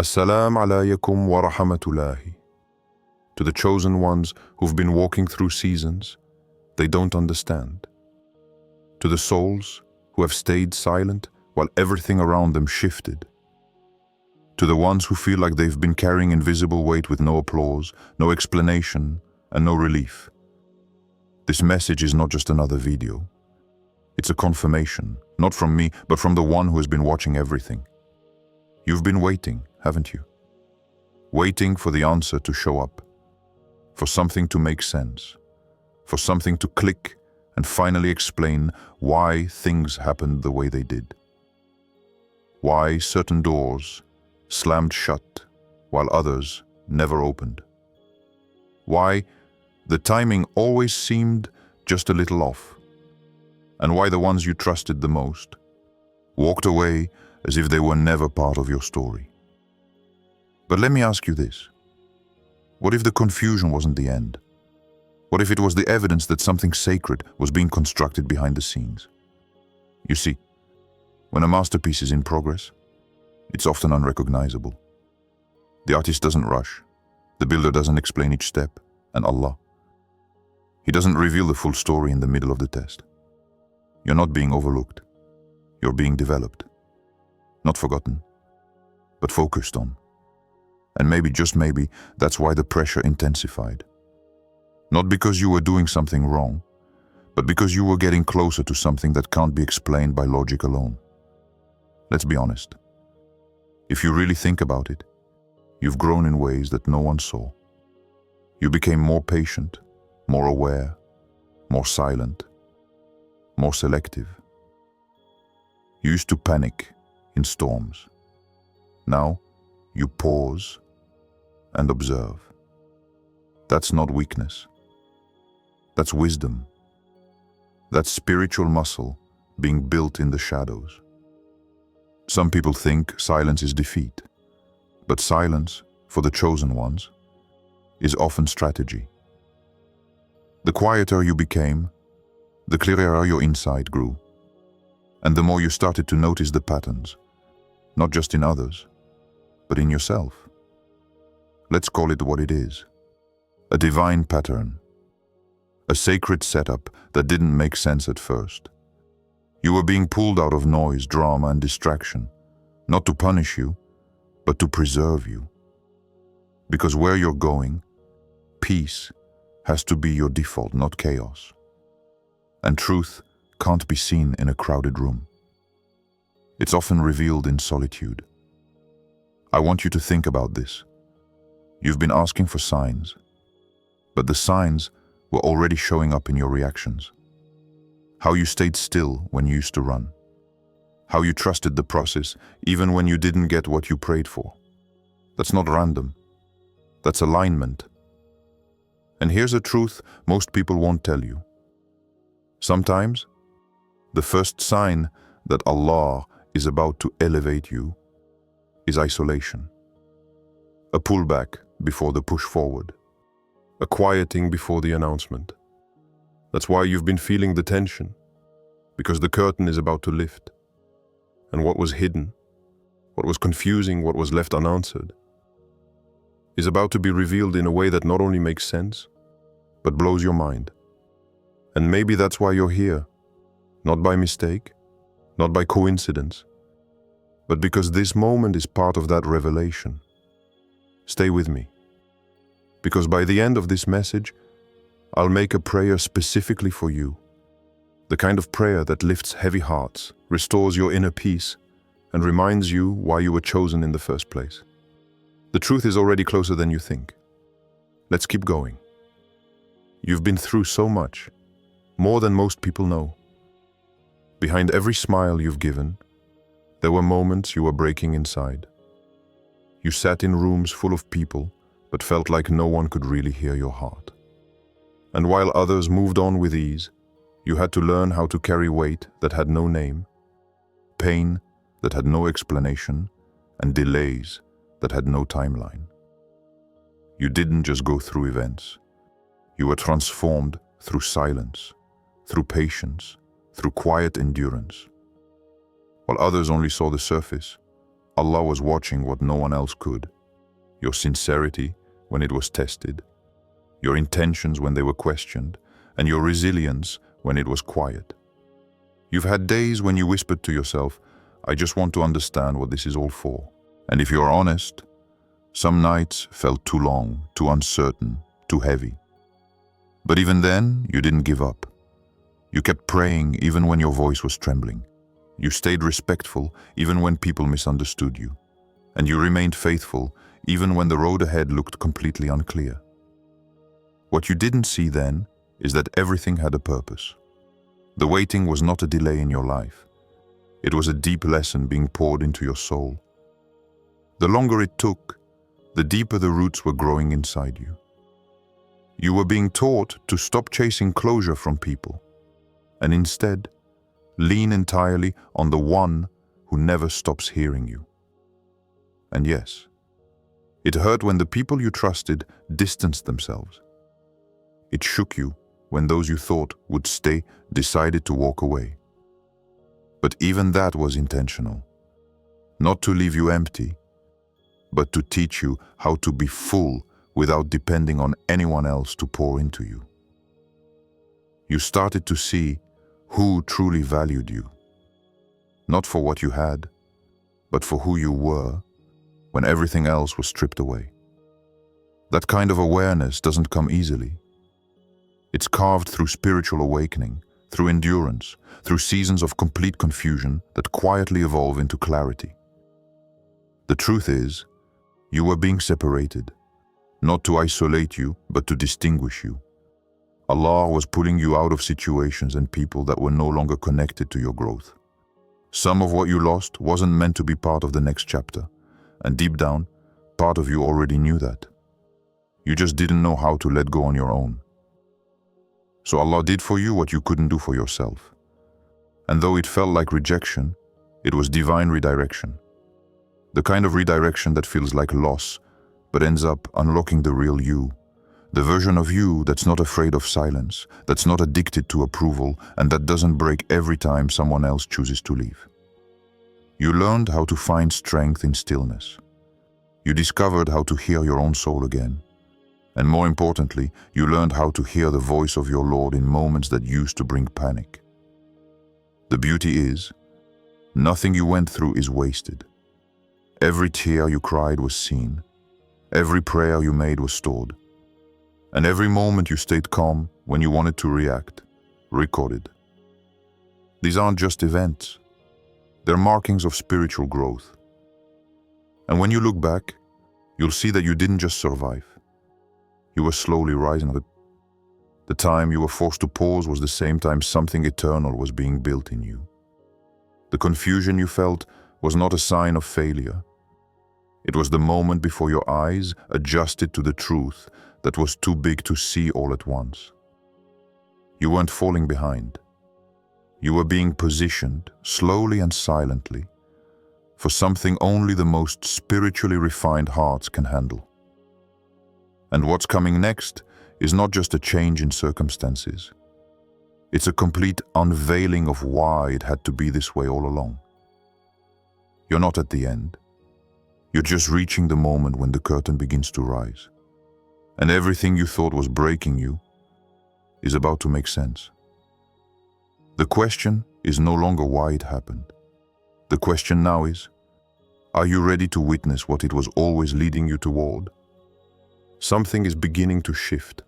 Assalamu alaykum wa rahmatullahi. To the chosen ones who've been walking through seasons they don't understand. To the souls who have stayed silent while everything around them shifted. To the ones who feel like they've been carrying invisible weight with no applause, no explanation, and no relief. This message is not just another video. It's a confirmation, not from me, but from the one who has been watching everything. You've been waiting, haven't you? Waiting for the answer to show up, for something to make sense, for something to click and finally explain why things happened the way they did. Why certain doors slammed shut while others never opened. Why the timing always seemed just a little off. And why the ones you trusted the most walked away as if they were never part of your story. But let me ask you this. What if the confusion wasn't the end? What if it was the evidence that something sacred was being constructed behind the scenes? You see, when a masterpiece is in progress, it's often unrecognizable. The artist doesn't rush, the builder doesn't explain each step, and Allah, He doesn't reveal the full story in the middle of the test. You're not being overlooked. You're being developed. Not forgotten, but focused on. And maybe, just maybe, that's why the pressure intensified. Not because you were doing something wrong, but because you were getting closer to something that can't be explained by logic alone. Let's be honest. If you really think about it, you've grown in ways that no one saw. You became more patient, more aware, more silent, more selective. You used to panic in storms. Now, you pause and observe. That's not weakness. That's wisdom. That's spiritual muscle being built in the shadows. Some people think silence is defeat, but silence, for the chosen ones, is often strategy. The quieter you became, the clearer your insight grew, and the more you started to notice the patterns, not just in others, but in yourself. Let's call it what it is. A divine pattern. A sacred setup that didn't make sense at first. You were being pulled out of noise, drama, and distraction, not to punish you, but to preserve you. Because where you're going, peace has to be your default, not chaos. And truth can't be seen in a crowded room. It's often revealed in solitude. I want you to think about this. You've been asking for signs, but the signs were already showing up in your reactions. How you stayed still when you used to run. How you trusted the process even when you didn't get what you prayed for. That's not random. That's alignment. And here's a truth most people won't tell you. Sometimes, the first sign that Allah is about to elevate you is isolation. A pullback before the push forward. A quieting before the announcement. That's why you've been feeling the tension, because the curtain is about to lift. And what was hidden, what was confusing, what was left unanswered, is about to be revealed in a way that not only makes sense, but blows your mind. And maybe that's why you're here, not by mistake, not by coincidence, but because this moment is part of that revelation. Stay with me, because by the end of this message, I'll make a prayer specifically for you. The kind of prayer that lifts heavy hearts, restores your inner peace, and reminds you why you were chosen in the first place. The truth is already closer than you think. Let's keep going. You've been through so much, more than most people know. Behind every smile you've given, there were moments you were breaking inside. You sat in rooms full of people, but felt like no one could really hear your heart. And while others moved on with ease, you had to learn how to carry weight that had no name, pain that had no explanation, and delays that had no timeline. You didn't just go through events. You were transformed through silence, through patience, through quiet endurance. While others only saw the surface, Allah was watching what no one else could. Your sincerity when it was tested, your intentions when they were questioned, and your resilience when it was quiet. You've had days when you whispered to yourself, I just want to understand what this is all for. And if you're honest, some nights felt too long, too uncertain, too heavy. But even then, you didn't give up. You kept praying even when your voice was trembling. You stayed respectful even when people misunderstood you. And you remained faithful even when the road ahead looked completely unclear. What you didn't see then is that everything had a purpose. The waiting was not a delay in your life. It was a deep lesson being poured into your soul. The longer it took, the deeper the roots were growing inside you. You were being taught to stop chasing closure from people, and instead, lean entirely on the one who never stops hearing you. And yes, it hurt when the people you trusted distanced themselves. It shook you when those you thought would stay decided to walk away. But even that was intentional. Not to leave you empty, but to teach you how to be full without depending on anyone else to pour into you. You started to see who truly valued you, not for what you had, but for who you were when everything else was stripped away. That kind of awareness doesn't come easily. It's carved through spiritual awakening, through endurance, through seasons of complete confusion that quietly evolve into clarity. The truth is, you were being separated, not to isolate you, but to distinguish you. Allah was pulling you out of situations and people that were no longer connected to your growth. Some of what you lost wasn't meant to be part of the next chapter, and deep down, part of you already knew that. You just didn't know how to let go on your own. So Allah did for you what you couldn't do for yourself. And though it felt like rejection, it was divine redirection. The kind of redirection that feels like loss, but ends up unlocking the real you. The version of you that's not afraid of silence, that's not addicted to approval, and that doesn't break every time someone else chooses to leave. You learned how to find strength in stillness. You discovered how to hear your own soul again. And more importantly, you learned how to hear the voice of your Lord in moments that used to bring panic. The beauty is, nothing you went through is wasted. Every tear you cried was seen. Every prayer you made was stored. And every moment you stayed calm when you wanted to react, recorded. These aren't just events. They're markings of spiritual growth. And when you look back, you'll see that you didn't just survive. You were slowly rising. The time you were forced to pause was the same time something eternal was being built in you. The confusion you felt was not a sign of failure. It was the moment before your eyes adjusted to the truth that was too big to see all at once. You weren't falling behind. You were being positioned, slowly and silently, for something only the most spiritually refined hearts can handle. And what's coming next is not just a change in circumstances. It's a complete unveiling of why it had to be this way all along. You're not at the end. You're just reaching the moment when the curtain begins to rise. And everything you thought was breaking you is about to make sense. The question is no longer why it happened. The question now is, are you ready to witness what it was always leading you toward? Something is beginning to shift,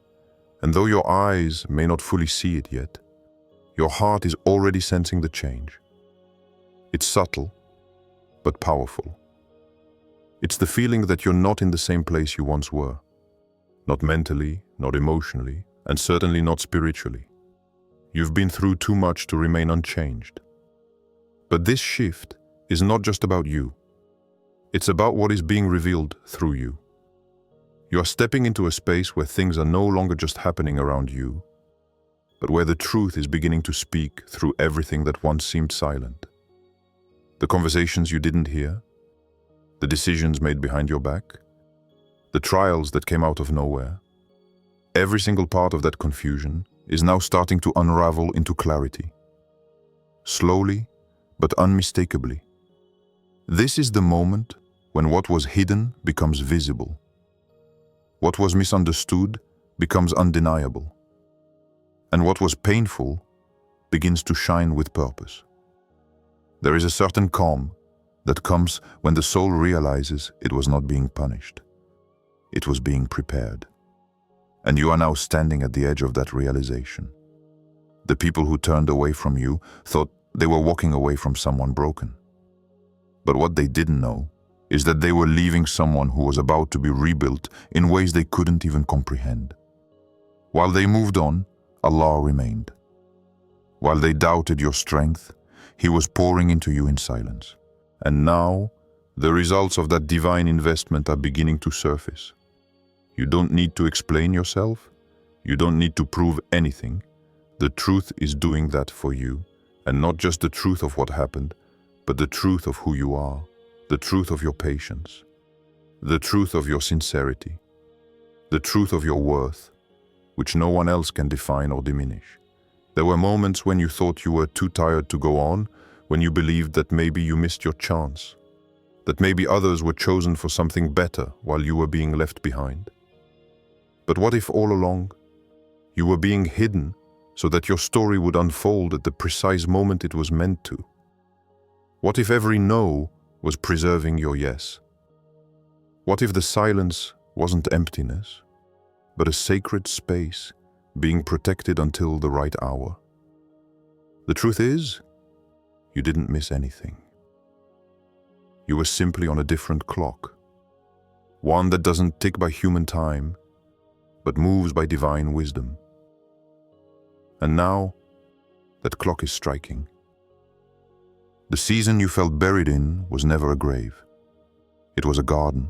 and though your eyes may not fully see it yet, your heart is already sensing the change. It's subtle, but powerful. It's the feeling that you're not in the same place you once were. Not mentally, not emotionally, and certainly not spiritually. You've been through too much to remain unchanged. But this shift is not just about you. It's about what is being revealed through you. You are stepping into a space where things are no longer just happening around you, but where the truth is beginning to speak through everything that once seemed silent. The conversations you didn't hear, the decisions made behind your back, the trials that came out of nowhere. Every single part of that confusion is now starting to unravel into clarity. Slowly, but unmistakably. This is the moment when what was hidden becomes visible. What was misunderstood becomes undeniable. And what was painful begins to shine with purpose. There is a certain calm that comes when the soul realizes it was not being punished. It was being prepared. And you are now standing at the edge of that realization. The people who turned away from you thought they were walking away from someone broken. But what they didn't know is that they were leaving someone who was about to be rebuilt in ways they couldn't even comprehend. While they moved on, Allah remained. While they doubted your strength, He was pouring into you in silence. And now, the results of that divine investment are beginning to surface. You don't need to explain yourself. You don't need to prove anything. The truth is doing that for you, and not just the truth of what happened, but the truth of who you are, the truth of your patience, the truth of your sincerity, the truth of your worth, which no one else can define or diminish. There were moments when you thought you were too tired to go on, when you believed that maybe you missed your chance, that maybe others were chosen for something better while you were being left behind. But what if all along you were being hidden so that your story would unfold at the precise moment it was meant to? What if every no was preserving your yes? What if the silence wasn't emptiness, but a sacred space being protected until the right hour? The truth is, you didn't miss anything. You were simply on a different clock, one that doesn't tick by human time, but moves by divine wisdom. And now, that clock is striking. The season you felt buried in was never a grave. It was a garden.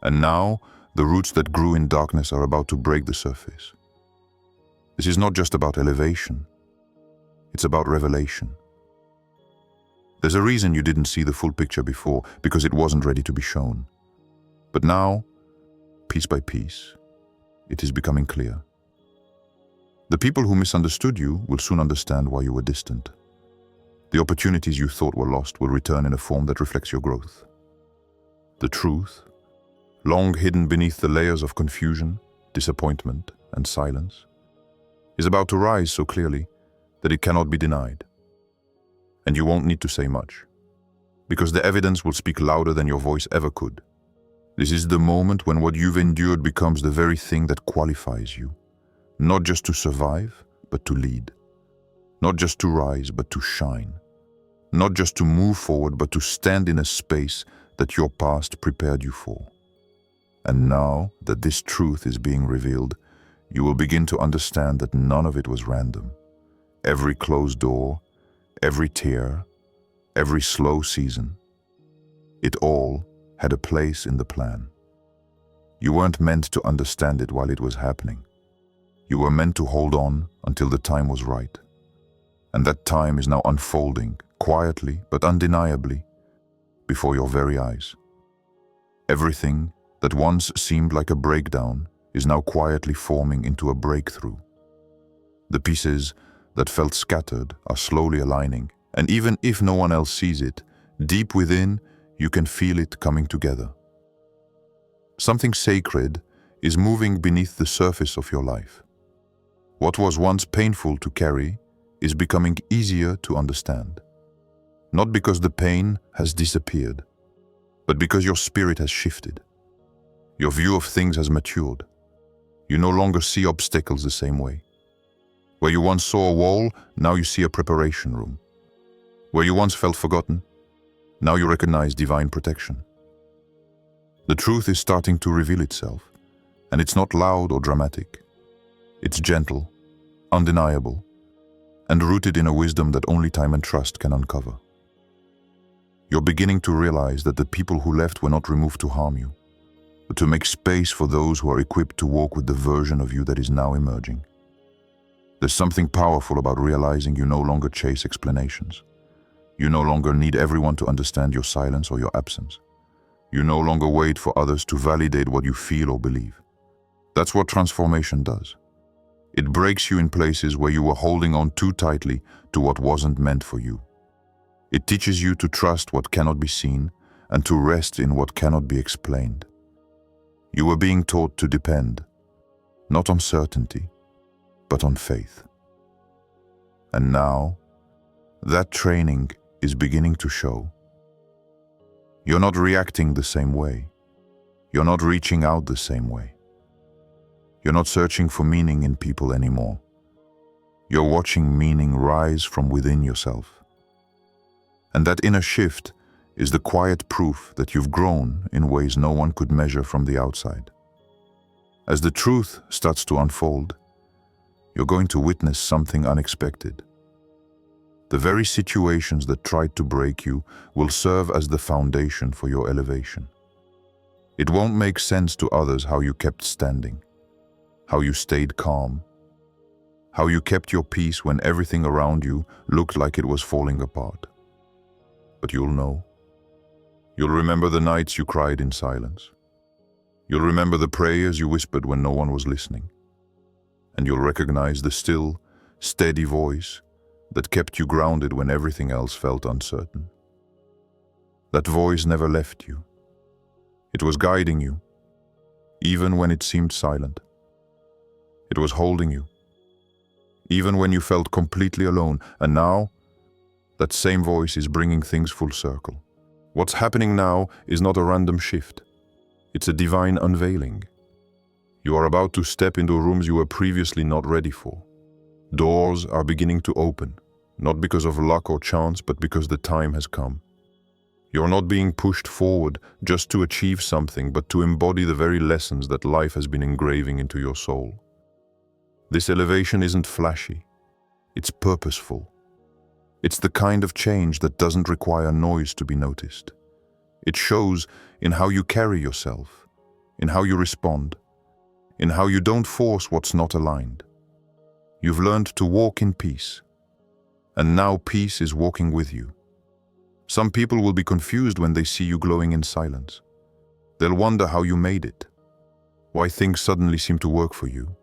And now, the roots that grew in darkness are about to break the surface. This is not just about elevation. It's about revelation. There's a reason you didn't see the full picture before, because it wasn't ready to be shown. But now, piece by piece, it is becoming clear. The people who misunderstood you will soon understand why you were distant. The opportunities you thought were lost will return in a form that reflects your growth. The truth, long hidden beneath the layers of confusion, disappointment, and silence, is about to rise so clearly that it cannot be denied. And you won't need to say much, because the evidence will speak louder than your voice ever could. This is the moment when what you've endured becomes the very thing that qualifies you, not just to survive, but to lead. Not just to rise, but to shine. Not just to move forward, but to stand in a space that your past prepared you for. And now that this truth is being revealed, you will begin to understand that none of it was random. Every closed door, every tear, every slow season, it all had a place in the plan. You weren't meant to understand it while it was happening. You were meant to hold on until the time was right. And that time is now unfolding, quietly but undeniably, before your very eyes. Everything that once seemed like a breakdown is now quietly forming into a breakthrough. The pieces that felt scattered are slowly aligning, and even if no one else sees it, deep within, you can feel it coming together. Something sacred is moving beneath the surface of your life. What was once painful to carry is becoming easier to understand. Not because the pain has disappeared, but because your spirit has shifted. Your view of things has matured. You no longer see obstacles the same way. Where you once saw a wall, now you see a preparation room. Where you once felt forgotten, now you recognize divine protection. The truth is starting to reveal itself, and it's not loud or dramatic. It's gentle, undeniable, and rooted in a wisdom that only time and trust can uncover. You're beginning to realize that the people who left were not removed to harm you, but to make space for those who are equipped to walk with the version of you that is now emerging. There's something powerful about realizing you no longer chase explanations. You no longer need everyone to understand your silence or your absence. You no longer wait for others to validate what you feel or believe. That's what transformation does. It breaks you in places where you were holding on too tightly to what wasn't meant for you. It teaches you to trust what cannot be seen and to rest in what cannot be explained. You were being taught to depend, not on certainty, but on faith. And now, that training is beginning to show. You're not reacting the same way. You're not reaching out the same way. You're not searching for meaning in people anymore. You're watching meaning rise from within yourself. And that inner shift is the quiet proof that you've grown in ways no one could measure from the outside. As the truth starts to unfold, you're going to witness something unexpected. The very situations that tried to break you will serve as the foundation for your elevation. It won't make sense to others how you kept standing, how you stayed calm, how you kept your peace when everything around you looked like it was falling apart. But you'll know. You'll remember the nights you cried in silence. You'll remember the prayers you whispered when no one was listening. And you'll recognize the still, steady voice that kept you grounded when everything else felt uncertain. That voice never left you. It was guiding you, even when it seemed silent. It was holding you, even when you felt completely alone. And now, that same voice is bringing things full circle. What's happening now is not a random shift. It's a divine unveiling. You are about to step into rooms you were previously not ready for. Doors are beginning to open, not because of luck or chance, but because the time has come. You're not being pushed forward just to achieve something, but to embody the very lessons that life has been engraving into your soul. This elevation isn't flashy. It's purposeful. It's the kind of change that doesn't require noise to be noticed. It shows in how you carry yourself, in how you respond, in how you don't force what's not aligned. You've learned to walk in peace, and now peace is walking with you. Some people will be confused when they see you glowing in silence. They'll wonder how you made it, why things suddenly seem to work for you.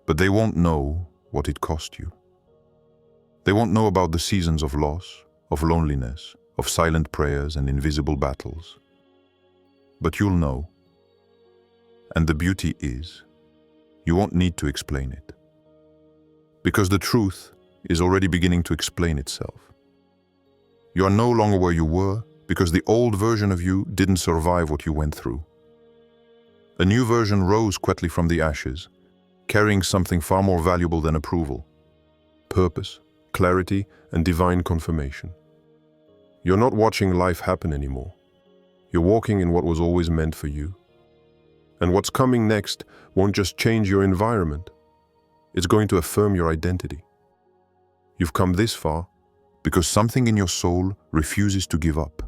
But they won't know what it cost you. They won't know about the seasons of loss, of loneliness, of silent prayers and invisible battles. But you'll know. And the beauty is, you won't need to explain it. Because the truth is already beginning to explain itself. You are no longer where you were because the old version of you didn't survive what you went through. A new version rose quietly from the ashes, carrying something far more valuable than approval: purpose, clarity, and divine confirmation. You're not watching life happen anymore. You're walking in what was always meant for you. And what's coming next won't just change your environment. It's going to affirm your identity. You've come this far because something in your soul refuses to give up.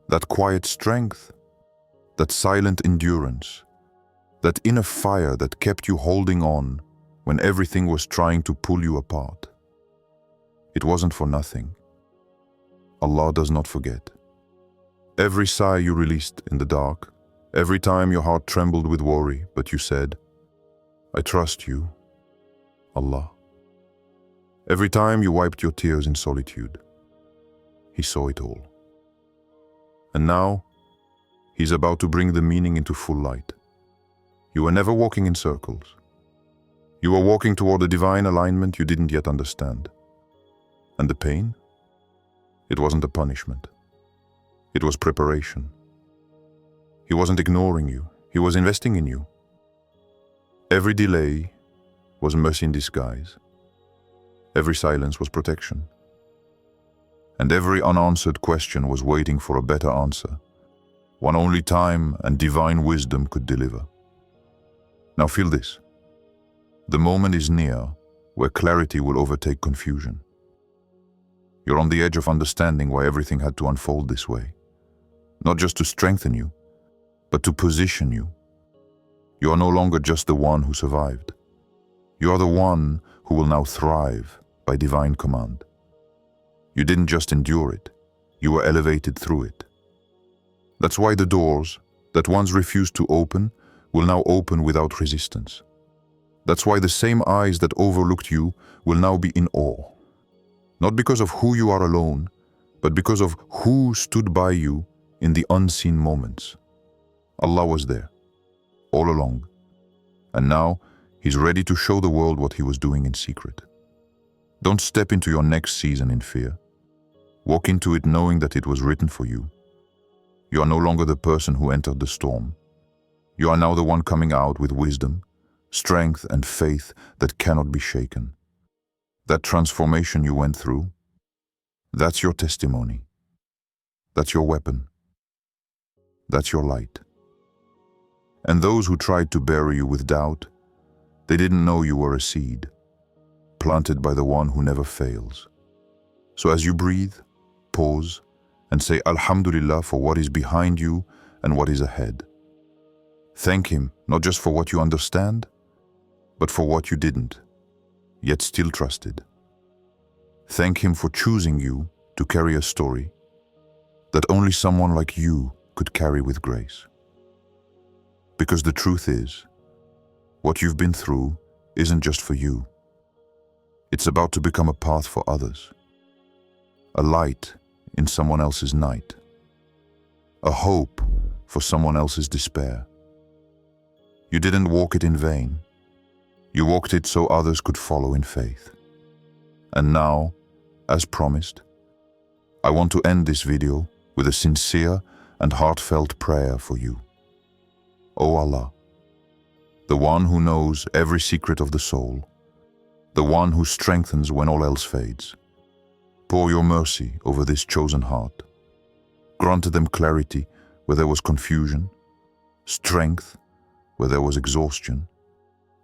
That quiet strength, that silent endurance, that inner fire that kept you holding on when everything was trying to pull you apart. It wasn't for nothing. Allah does not forget. Every sigh you released in the dark, every time your heart trembled with worry, but you said, "I trust you, Allah." Every time you wiped your tears in solitude, He saw it all. And now, He's about to bring the meaning into full light. You were never walking in circles. You were walking toward a divine alignment you didn't yet understand. And the pain? It wasn't a punishment. It was preparation. He wasn't ignoring you. He was investing in you. Every delay was mercy in disguise. Every silence was protection. And every unanswered question was waiting for a better answer, one only time and divine wisdom could deliver. Now feel this. The moment is near where clarity will overtake confusion. You're on the edge of understanding why everything had to unfold this way. Not just to strengthen you, but to position you. You are no longer just the one who survived. You are the one who will now thrive by divine command. You didn't just endure it, you were elevated through it. That's why the doors that once refused to open will now open without resistance. That's why the same eyes that overlooked you will now be in awe. Not because of who you are alone, but because of who stood by you in the unseen moments. Allah was there, all along, and now He's ready to show the world what He was doing in secret. Don't step into your next season in fear. Walk into it knowing that it was written for you. You are no longer the person who entered the storm. You are now the one coming out with wisdom, strength, and faith that cannot be shaken. That transformation you went through, that's your testimony. That's your weapon. That's your light. And those who tried to bury you with doubt, they didn't know you were a seed, planted by the one who never fails. So as you breathe, pause, and say Alhamdulillah for what is behind you and what is ahead. Thank Him not just for what you understand, but for what you didn't, yet still trusted. Thank Him for choosing you to carry a story that only someone like you could carry with grace. Because the truth is, what you've been through isn't just for you. It's about to become a path for others, a light in someone else's night, a hope for someone else's despair. You didn't walk it in vain. You walked it so others could follow in faith. And now, as promised, I want to end this video with a sincere and heartfelt prayer for you. O Allah, the one who knows every secret of the soul, the one who strengthens when all else fades, pour your mercy over this chosen heart. Grant them clarity where there was confusion, strength where there was exhaustion,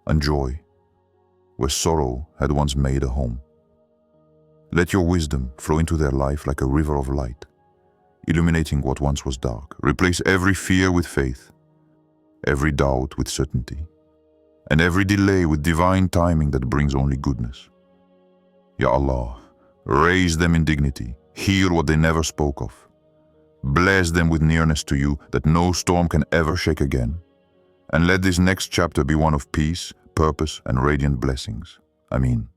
and joy where sorrow had once made a home. Let your wisdom flow into their life like a river of light, illuminating what once was dark. Replace every fear with faith, every doubt with certainty, and every delay with divine timing that brings only goodness. Ya Allah, raise them in dignity, heal what they never spoke of. Bless them with nearness to you that no storm can ever shake again. And let this next chapter be one of peace, purpose, and radiant blessings. Ameen.